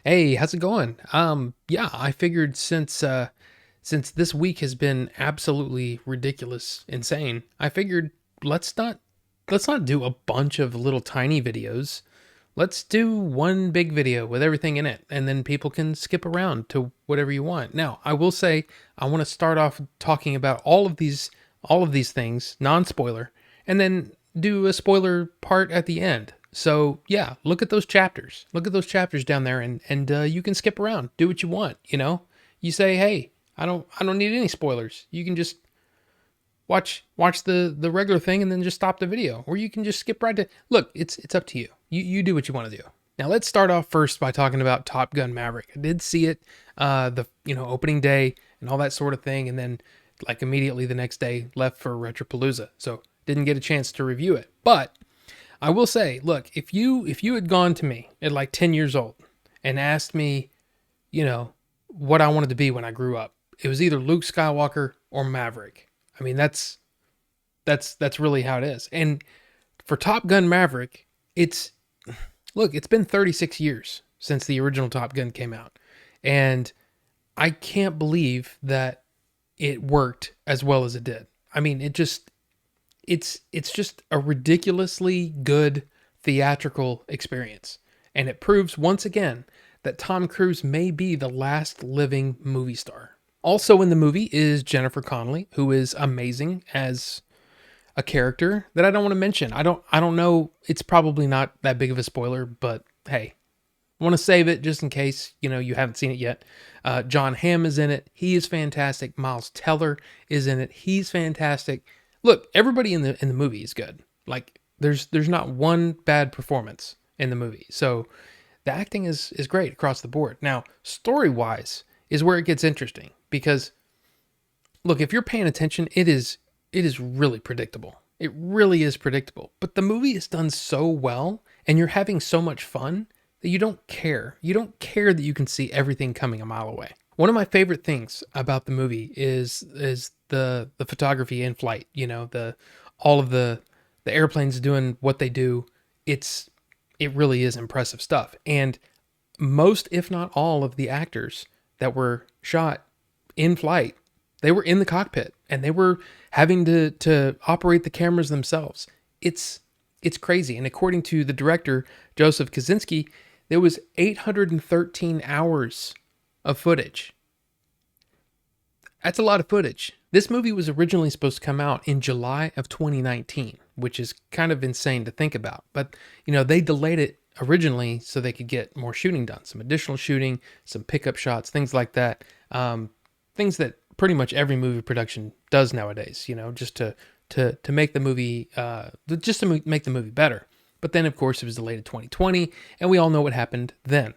Hey, how's it going? Yeah, I figured since this week has been absolutely ridiculous, insane, I figured let's not let's not do a bunch of little tiny videos. Let's do one big video with everything in it, and then people can skip around to whatever you want. Now, I will say I want to start off talking about all of these things, non-spoiler, and then do a spoiler part at the end. So yeah, look at those chapters. Look at those chapters down there, and you can skip around, do what you want. You say, hey, I don't need any spoilers. You can just watch the regular thing and then just stop the video, or you can just skip right to. Look, it's up to you. You do what you want to do. Now let's start off first by talking about Top Gun Maverick. I did see it, the opening day and all that sort of thing, and then like immediately the next day left for Retropalooza, so didn't get a chance to review it. But I will say, look, if you had gone to me at like 10 years old and asked me, what I wanted to be when I grew up, it was either Luke Skywalker or Maverick. I mean, that's really how it is. And for Top Gun Maverick, it's been 36 years since the original Top Gun came out. And I can't believe that it worked as well as it did. I mean, it's just a ridiculously good theatrical experience. And it proves once again that Tom Cruise may be the last living movie star. Also in the movie is Jennifer Connelly, who is amazing as a character that I don't want to mention. I don't know, it's probably not that big of a spoiler, but hey, I want to save it just in case, you haven't seen it yet. John Hamm is in it. He is fantastic. Miles Teller is in it. He's fantastic. Look, everybody in the movie is good. Like there's not one bad performance in the movie. So the acting is great across the board. Now, story-wise is where it gets interesting because look, if you're paying attention, it is really predictable. It really is predictable. But the movie is done so well and you're having so much fun that you don't care. You don't care that you can see everything coming a mile away. One of my favorite things about the movie is the photography in flight, the all of the airplanes doing what they do. It really is impressive stuff. And most, if not all, of the actors that were shot in flight, they were in the cockpit and they were having to operate the cameras themselves. It's crazy. And according to the director, Joseph Kosinski, there was 813 hours of footage. That's a lot of footage. This movie was originally supposed to come out in July of 2019, which is kind of insane to think about. But, they delayed it originally so they could get more shooting done, some additional shooting, some pickup shots, things like that. Things that pretty much every movie production does nowadays, just to make the movie, make the movie better. But then, of course, it was delayed to 2020, and we all know what happened then.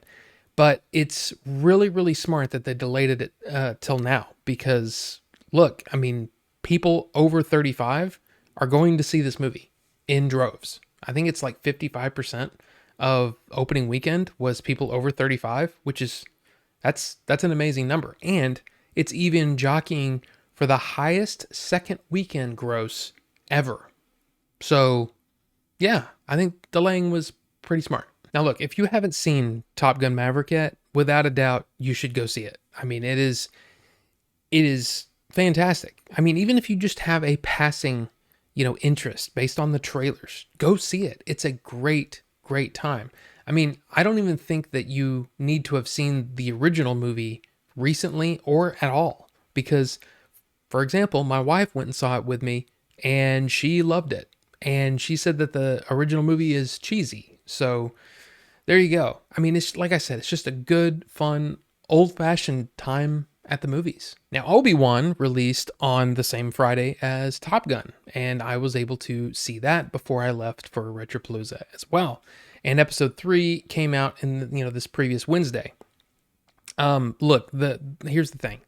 But it's really, really smart that they delayed it till now because, look, I mean, people over 35 are going to see this movie in droves. I think it's like 55% of opening weekend was people over 35, which is, that's an amazing number. And it's even jockeying for the highest second weekend gross ever. So, yeah, I think delaying was pretty smart. Now, look, if you haven't seen Top Gun Maverick yet, without a doubt, you should go see it. I mean, it is fantastic. I mean, even if you just have a passing, interest based on the trailers, go see it. It's a great, great time. I mean, I don't even think that you need to have seen the original movie recently or at all. Because, for example, my wife went and saw it with me and she loved it. And she said that the original movie is cheesy. So there you go. I mean, it's like I said, it's just a good, fun, old-fashioned time at the movies. Now, Obi-Wan released on the same Friday as Top Gun, and I was able to see that before I left for Retropalooza as well. And episode 3 came out in this previous Wednesday. Look, here's the thing.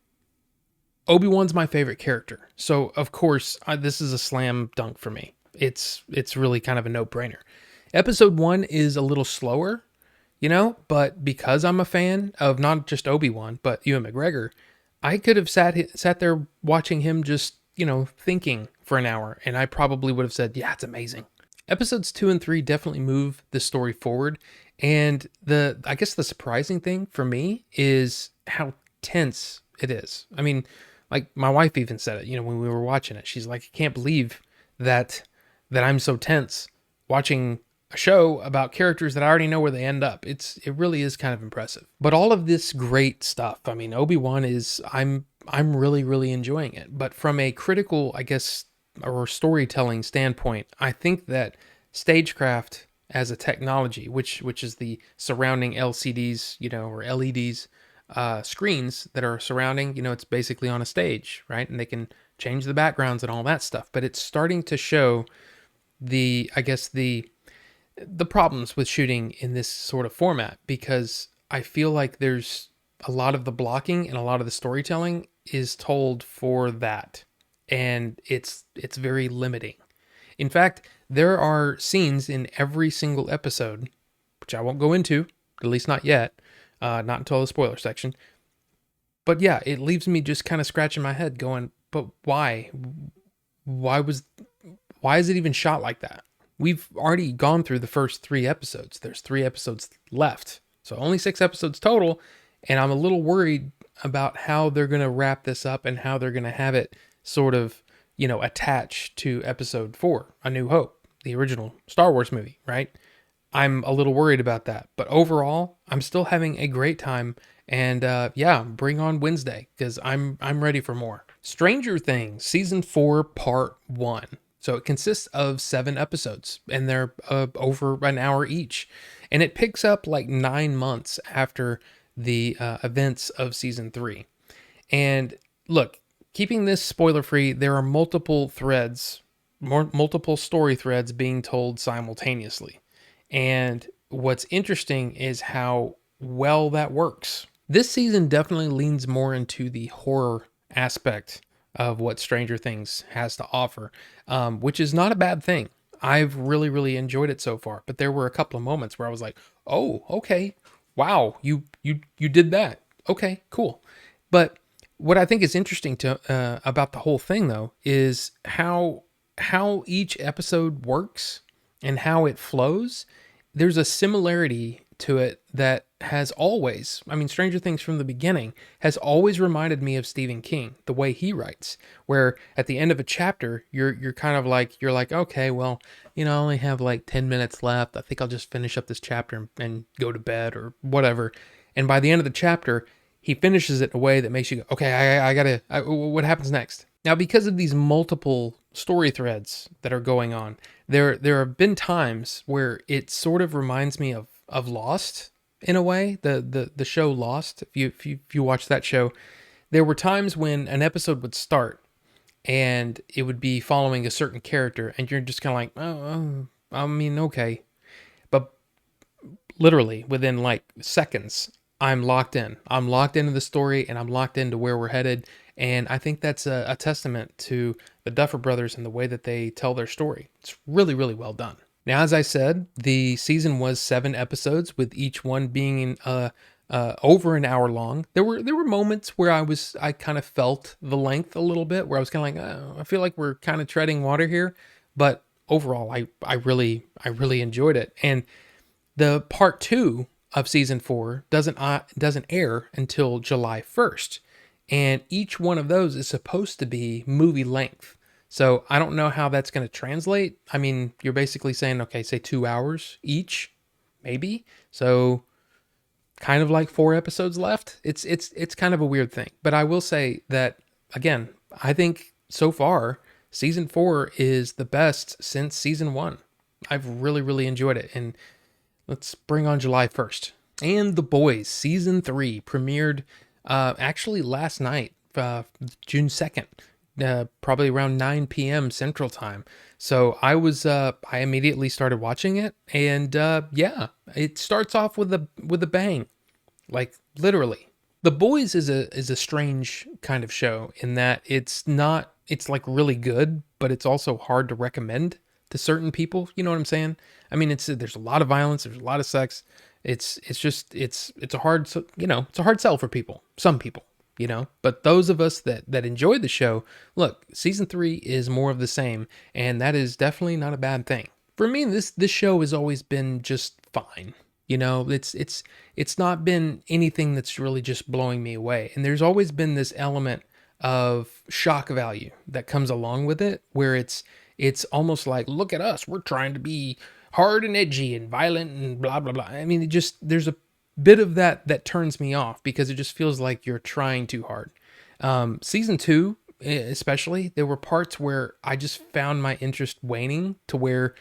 Obi-Wan's my favorite character, so of course this is a slam dunk for me. It's really kind of a no-brainer. Episode 1 is a little slower, but because I'm a fan of not just Obi-Wan, but Ewan McGregor, I could have sat there watching him just, thinking for an hour, and I probably would have said, yeah, it's amazing. Episodes 2 and 3 definitely move the story forward, And I guess the surprising thing for me is how tense it is. I mean, like my wife even said it, when we were watching it. She's like, I can't believe that I'm so tense watching a show about characters that I already know where they end up. It really is kind of impressive. But all of this great stuff, I mean, Obi-Wan is I'm really really enjoying it. But from a critical, I guess, or storytelling standpoint, I think that stagecraft as a technology, which is the surrounding LCDs, or LEDs, screens that are surrounding, it's basically on a stage, right? And they can change the backgrounds and all that stuff. But it's starting to show I guess the problems with shooting in this sort of format, because I feel like there's a lot of the blocking and a lot of the storytelling is told for that, and it's very limiting. In fact, there are scenes in every single episode, which I won't go into, at least not yet, not until the spoiler section. But yeah, it leaves me just kind of scratching my head, going, "But why? Why was? Why is it even shot like that?" We've already gone through the first 3 episodes. There's 3 episodes left, so only 6 episodes total, and I'm a little worried about how they're gonna wrap this up and how they're gonna have it sort of, attached to Episode 4, A New Hope, the original Star Wars movie, right? I'm a little worried about that. But overall, I'm still having a great time. And yeah, bring on Wednesday, because I'm ready for more. Stranger Things Season 4 Part 1. So it consists of 7 episodes, and they're over an hour each. And it picks up like 9 months after the events of Season 3. And look, keeping this spoiler free, there are multiple threads, multiple story threads being told simultaneously. And what's interesting is how well that works. This season definitely leans more into the horror aspect of what Stranger Things has to offer, which is not a bad thing. I've really, really enjoyed it so far. But there were a couple of moments where I was like, "Oh, okay, wow, you did that. Okay, cool." But what I think is interesting about the whole thing, though, is how each episode works and how it flows. There's a similarity to it that has always, I mean, Stranger Things from the beginning has always reminded me of Stephen King, the way he writes, where at the end of a chapter, you're kind of like, okay, well, I only have like 10 minutes left. I think I'll just finish up this chapter and go to bed or whatever. And by the end of the chapter, he finishes it in a way that makes you go, okay, what happens next? Now, because of these multiple story threads that are going on, there have been times where it sort of reminds me of Lost in a way, the show Lost. If you watch that show, there were times when an episode would start and it would be following a certain character, and you're just kind of like, I mean, okay, but literally within like seconds, I'm locked in. I'm locked into the story, and I'm locked into where we're headed. And I think that's a testament to the Duffer Brothers and the way that they tell their story. It's really, really well done. Now, as I said, the season was 7 episodes, with each one being over an hour long. There were moments where I kind of felt the length a little bit, where I was kind of like, oh, I feel like we're kind of treading water here. But overall, I really enjoyed it. And the part 2 of season 4 doesn't air until July 1st. And each one of those is supposed to be movie length. So I don't know how that's going to translate. I mean, you're basically saying, okay, say 2 hours each, maybe. So kind of like 4 episodes left. It's kind of a weird thing. But I will say that, again, I think so far season 4 is the best since season 1. I've really, really enjoyed it. And let's bring on July 1st. And The Boys Season 3 premiered actually last night, June 2nd, probably around 9 p.m. Central Time. So I immediately started watching it, and yeah, it starts off with a bang, like literally. The Boys is a strange kind of show in that it's like really good, but it's also hard to recommend to certain people. You know what I'm saying? I mean, there's a lot of violence, there's a lot of sex. It's a hard sell for people, some people, but those of us that enjoy the show, look, season 3 is more of the same, and that is definitely not a bad thing. For me, this show has always been just fine. It's not been anything that's really just blowing me away. And there's always been this element of shock value that comes along with it, where it's almost like, look at us, we're trying to be hard and edgy and violent and blah blah blah. I mean, it just there's a bit of that turns me off because it just feels like you're trying too hard. Season two, especially, there were parts where I just found my interest waning to where,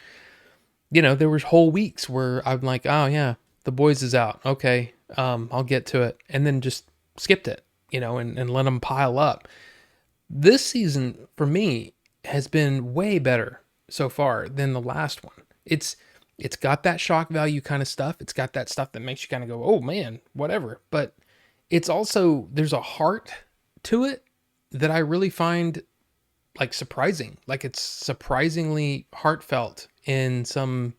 there was whole weeks where I'm like, oh yeah, the boys is out. Okay, I'll get to it, and then just skipped it, and let them pile up. This season for me has been way better so far than the last one. It's got that shock value kind of stuff. It's got that stuff that makes you kind of go, oh man, whatever. But it's also, there's a heart to it that I really find like surprising. Like it's surprisingly heartfelt in some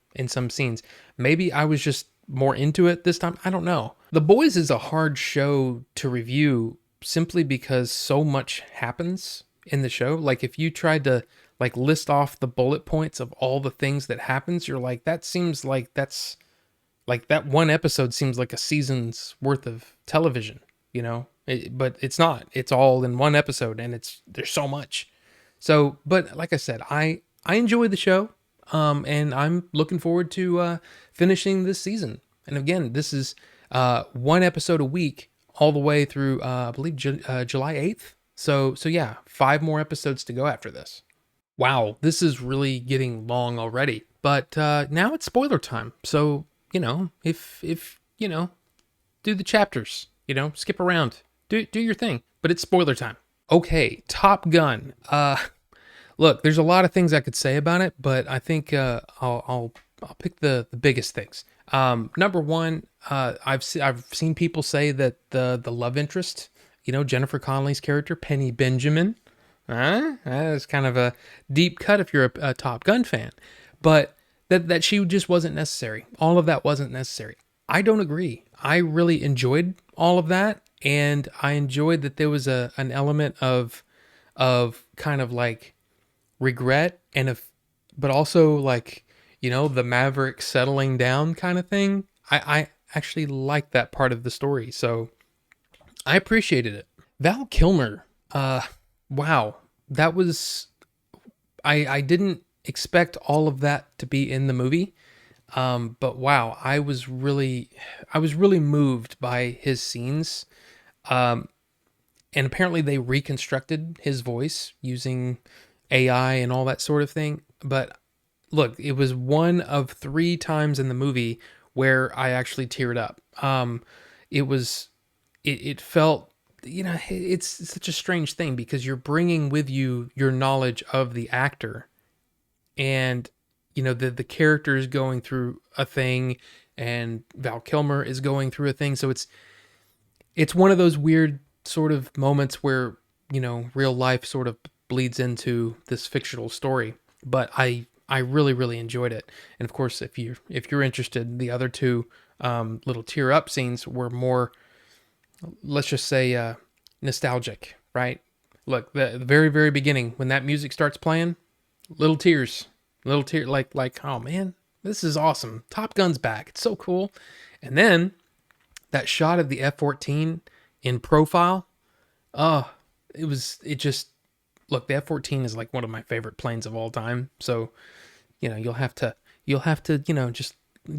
scenes. Maybe I was just more into it this time. I don't know. The Boys is a hard show to review simply because so much happens in the show. Like if you tried to like list off the bullet points of all the things that happens, you're like, that seems like that's like that one episode seems like a season's worth of television, but it's not. It's all in one episode, and there's so much. So, but like I said, I enjoy the show, and I'm looking forward to finishing this season. And again, this is one episode a week all the way through I believe July 8th. So yeah, 5 more episodes to go after this. Wow, this is really getting long already. But now it's spoiler time. So, if do the chapters, skip around. Do your thing. But it's spoiler time. Okay, Top Gun. Look, there's a lot of things I could say about it, but I think I'll pick the biggest things. Number one, I've seen people say that the love interest, Jennifer Connelly's character, Penny Benjamin, that's kind of a deep cut if you're a Top Gun fan, but that she just wasn't necessary. All of that wasn't necessary. I don't agree. I really enjoyed all of that, and I enjoyed that there was an element of kind of like regret but also like, the Maverick settling down kind of thing. I actually like that part of the story, so I appreciated it. Val Kilmer, wow, that was I didn't expect all of that to be in the movie, but wow, I was really moved by his scenes, and apparently they reconstructed his voice using AI and all that sort of thing. But look, it was one of 3 times in the movie where I actually teared up. It felt, it's such a strange thing because you're bringing with you your knowledge of the actor, and the character is going through a thing, and Val Kilmer is going through a thing. So it's one of those weird sort of moments where real life sort of bleeds into this fictional story. But I really really enjoyed it. And of course, if you're interested, the other 2 little tear up scenes were more, let's just say, nostalgic, right? Look, the very very beginning when that music starts playing, little tears, like oh man, this is awesome. Top Gun's back. It's so cool. And then that shot of the F-14 in profile, it just look, the F-14 is like one of my favorite planes of all time. So, you'll have to,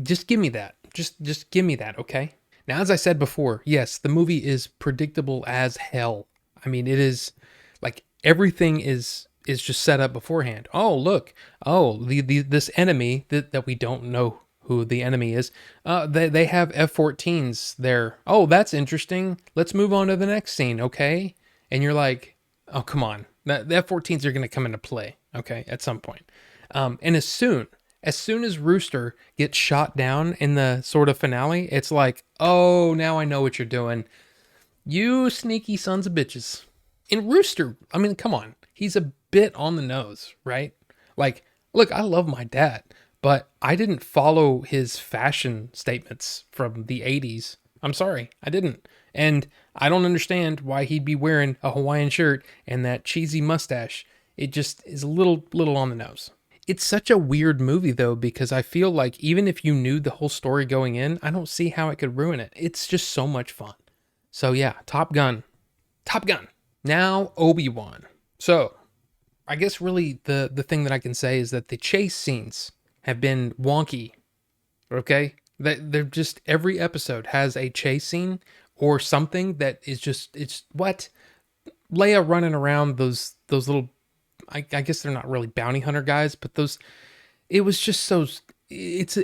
just give me that. Just give me that, okay? Now, as I said before, yes, the movie is predictable as hell. I mean, it is like everything is just set up beforehand. Oh, look. Oh, this enemy that we don't know who the enemy is. They have F-14s there. Oh, that's interesting. Let's move on to the next scene, okay? And you're like, oh, come on. The F-14s are going to come into play, okay, at some point. And as soon as Rooster gets shot down in the sort of finale, it's like, oh, now I know what you're doing. You sneaky sons of bitches. And Rooster, I mean, come on. He's a bit on the nose, right? Like, look, I love my dad, but I didn't follow his fashion statements from the 80s. I'm sorry, I didn't. And I don't understand why he'd be wearing a Hawaiian shirt and that cheesy mustache. It just is a little on the nose. It's such a weird movie though, because I feel like even if you knew the whole story going in, I don't see how it could ruin it. It's just so much fun. So yeah, Top Gun. Top Gun. Now Obi-Wan. So I guess really the thing that I can say is that the chase scenes have been wonky. Okay? That they're just every episode has a chase scene or something that is just it's what? Leia running around those little I guess they're not really bounty hunter guys, but those it was just so it's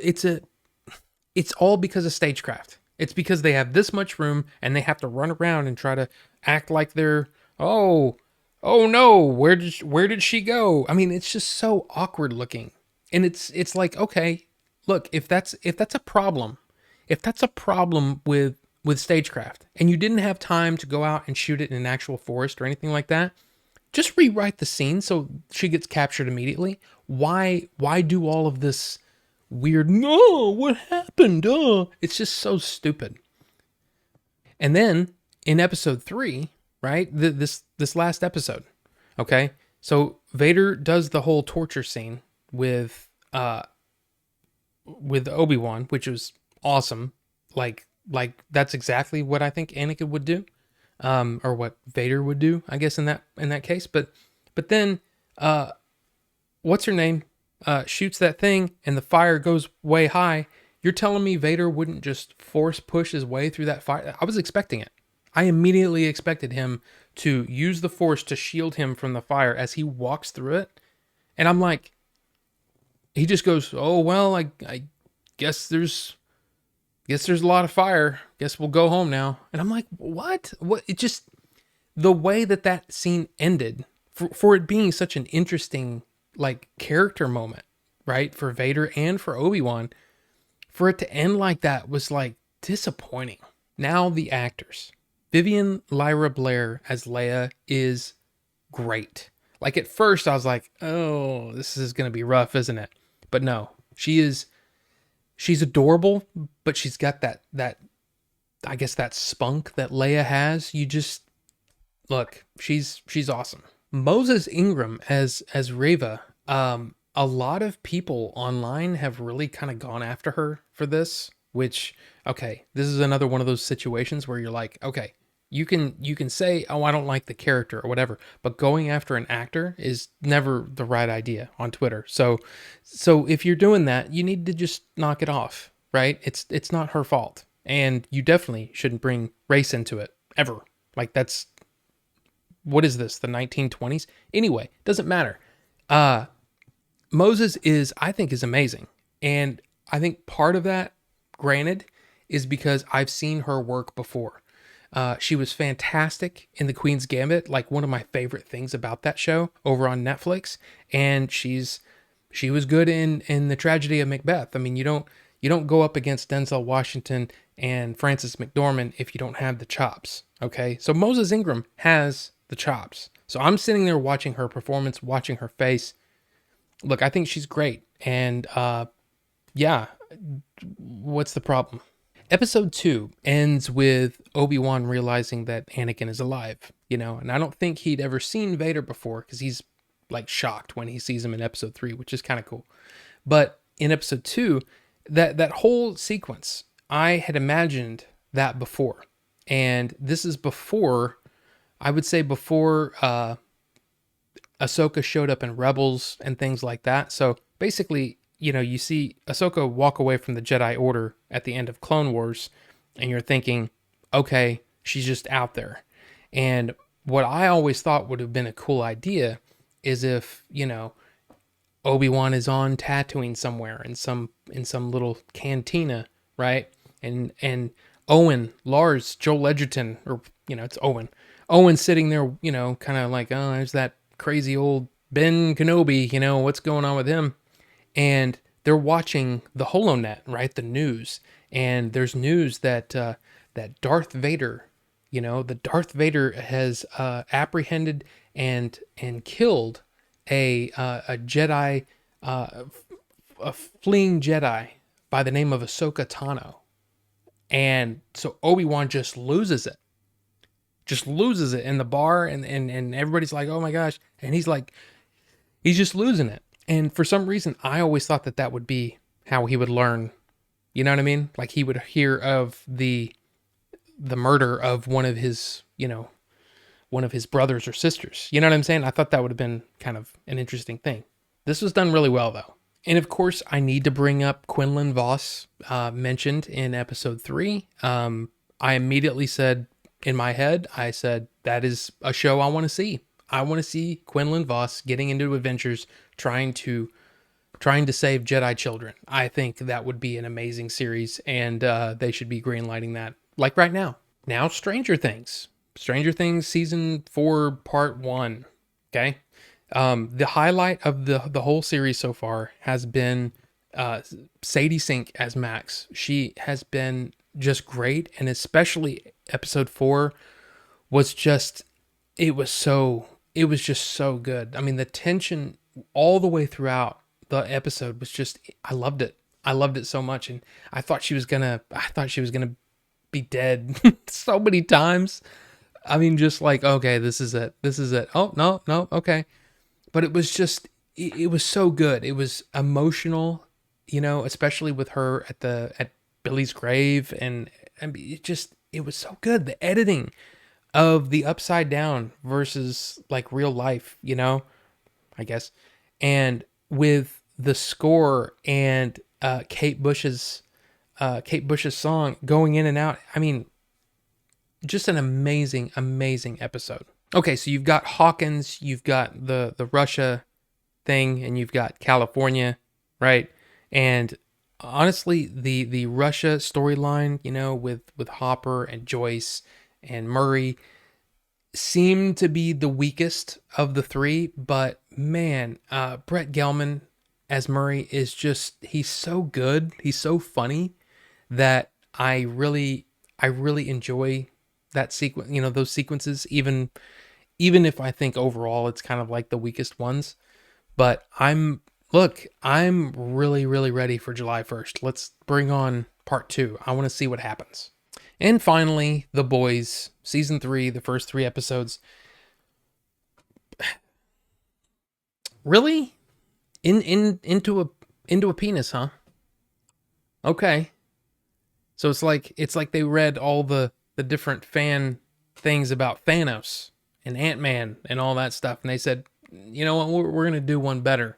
all because of stagecraft. It's because they have this much room and they have to run around and try to act like they're oh oh no where did she go? I mean it's just so awkward looking, and it's like okay look if that's a problem, if that's a problem with stagecraft and you didn't have time to go out and shoot it in an actual forest or anything like that, just rewrite the scene so she gets captured immediately. Why do all of this weird no what happened it's just so stupid. And then in episode 3, right, this last episode, okay, so Vader does the whole torture scene with Obi-Wan, which was awesome. Like that's exactly what I think Anakin would do, or what Vader would do, I guess in that case. But then, what's her name? Shoots that thing and the fire goes way high. You're telling me Vader wouldn't just force push his way through that fire? I was expecting it. I immediately expected him to use the force to shield him from the fire as he walks through it. And I'm like, he just goes, "Oh well, I guess there's a lot of fire. Guess we'll go home now." And I'm like, "What? What?" It just the way that scene ended for it being such an interesting like character moment, right? For Vader and for Obi-Wan, for it to end like that was like disappointing. Now the actors. Vivian Lyra Blair as Leia is great. Like at first I was like, "Oh, this is going to be rough, isn't it?" But no, she's adorable, but she's got that I guess that spunk that Leia has. You just look, she's awesome. Moses Ingram as Reva. A lot of people online have really kind of gone after her for this, which okay, this is another one of those situations where you're like, okay, you can say, "Oh, I don't like the character" or whatever, but going after an actor is never the right idea on Twitter. So if you're doing that, you need to just knock it off, right? It's not her fault. And you definitely shouldn't bring race into it ever. Like that's what is this? The 1920s? Anyway, doesn't matter. Moses I think is amazing. And I think part of that, granted, is because I've seen her work before. She was fantastic in The Queen's Gambit, like one of my favorite things about that show over on Netflix. And she was good in The Tragedy of Macbeth. I mean, you don't go up against Denzel Washington and Frances McDormand if you don't have the chops. Okay, so Moses Ingram has the chops. So I'm sitting there watching her performance, watching her face. Look, I think she's great, and yeah, what's the problem? Episode 2 ends with Obi-Wan realizing that Anakin is alive, and I don't think he'd ever seen Vader before because he's like shocked when he sees him in episode 3, which is kind of cool. But in episode 2, that whole sequence, I had imagined that before. And this is before, I would say before Ahsoka showed up in Rebels and things like that. So basically, you see Ahsoka walk away from the Jedi Order at the end of Clone Wars, and you're thinking, okay, she's just out there. And what I always thought would have been a cool idea is if, Obi-Wan is on Tatooine somewhere in some little cantina, right? And Owen, Lars, Joel Edgerton, or it's Owen. Owen sitting there, kind of like, oh, there's that crazy old Ben Kenobi, what's going on with him? And they're watching the HoloNet, right? The news. And there's news that that Darth Vader, the Darth Vader has apprehended and killed a Jedi, a fleeing Jedi by the name of Ahsoka Tano. And so Obi-Wan just loses it in the bar, and everybody's like, oh my gosh. And he's just losing it. And for some reason, I always thought that that would be how he would learn. You know what I mean? Like he would hear of the murder of one of his, one of his brothers or sisters. You know what I'm saying? I thought that would have been kind of an interesting thing. This was done really well, though. And of course, I need to bring up Quinlan Voss, mentioned in episode 3. I immediately said in my head, I said, that is a show I want to see. I want to see Quinlan Voss getting into adventures, trying to save Jedi children. I think that would be an amazing series, and they should be greenlighting that like right now. Now, Stranger Things. Stranger Things season 4, part 1. Okay. The highlight of the whole series so far has been Sadie Sink as Max. She has been just great, and especially episode 4 was just it was just so good. I mean, the tension all the way throughout the episode was just, I loved it. I loved it so much, and I thought she was gonna be dead so many times. I mean, just like, okay, this is it. This is it. Oh, no, no, okay. But it was just, it was so good. It was emotional, especially with her at Billy's grave. And I mean, it was so good. The editing of the Upside Down versus like real life, I guess. And with the score and Kate Bush's song going in and out. I mean, just an amazing, amazing episode. Okay, so you've got Hawkins, you've got the Russia thing, and you've got California, right? And honestly, the Russia storyline, with Hopper and Joyce and Murray seemed to be the weakest of the three, but man, Brett Gelman as Murray is just, he's so good, he's so funny that I really enjoy that sequence, those sequences, even if I think overall it's kind of like the weakest ones. But I'm really, really ready for July 1st. Let's bring on part 2. I want to see what happens. And finally, The Boys, season 3, the first 3 episodes. Really? Into a penis, huh? Okay. So it's like they read all the different fan things about Thanos and Ant-Man and all that stuff, and they said, you know what, we're gonna do one better.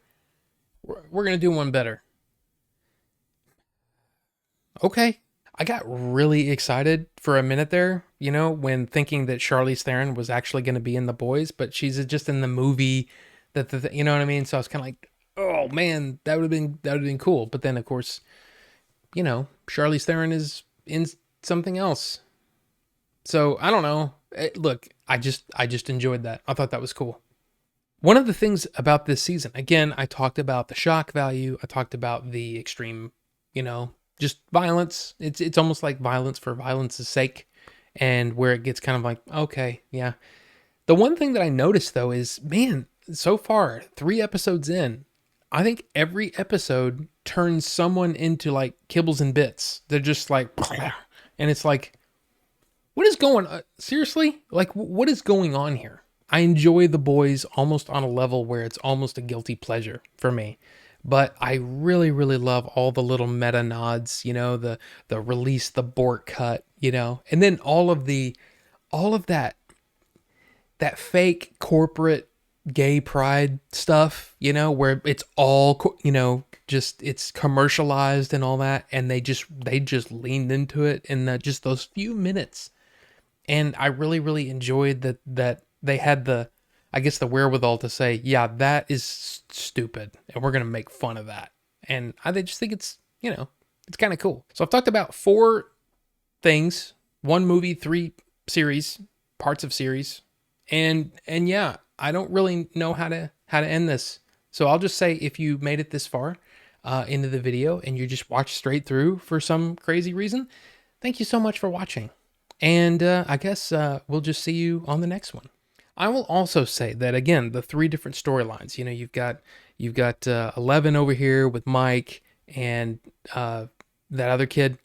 We're gonna do one better. Okay. I got really excited for a minute there, when thinking that Charlize Theron was actually going to be in The Boys, but she's just in the movie. You know what I mean? So I was kind of like, oh man, that would have been cool. But then of course, Charlize Theron is in something else. So I don't know. Look, I just enjoyed that. I thought that was cool. One of the things about this season, again, I talked about the shock value. I talked about the extreme, just violence. It's almost like violence for violence's sake, and where it gets kind of like, okay, yeah. The one thing that I noticed though is, man, so far 3 episodes in, I think every episode turns someone into like kibbles and bits. They're just like, and it's like, what is going on? Seriously? Like, what is going on here? I enjoy The Boys almost on a level where it's almost a guilty pleasure for me. But I really, really love all the little meta nods, the release the Bork cut, and then all of that fake corporate gay pride stuff, where it's all, just it's commercialized and all that, and they just leaned into it in just those few minutes. And I really, really enjoyed that they had the wherewithal to say, yeah, that is stupid, and we're going to make fun of that. And I just think it's, it's kind of cool. So I've talked about 4 things, 1 movie, 3 series, parts of series. And yeah, I don't really know how to end this. So I'll just say, if you made it this far into the video and you just watched straight through for some crazy reason, thank you so much for watching. And I guess we'll just see you on the next one. I will also say that, again, the 3 different storylines, you've got 11 over here with Mike and that other kid.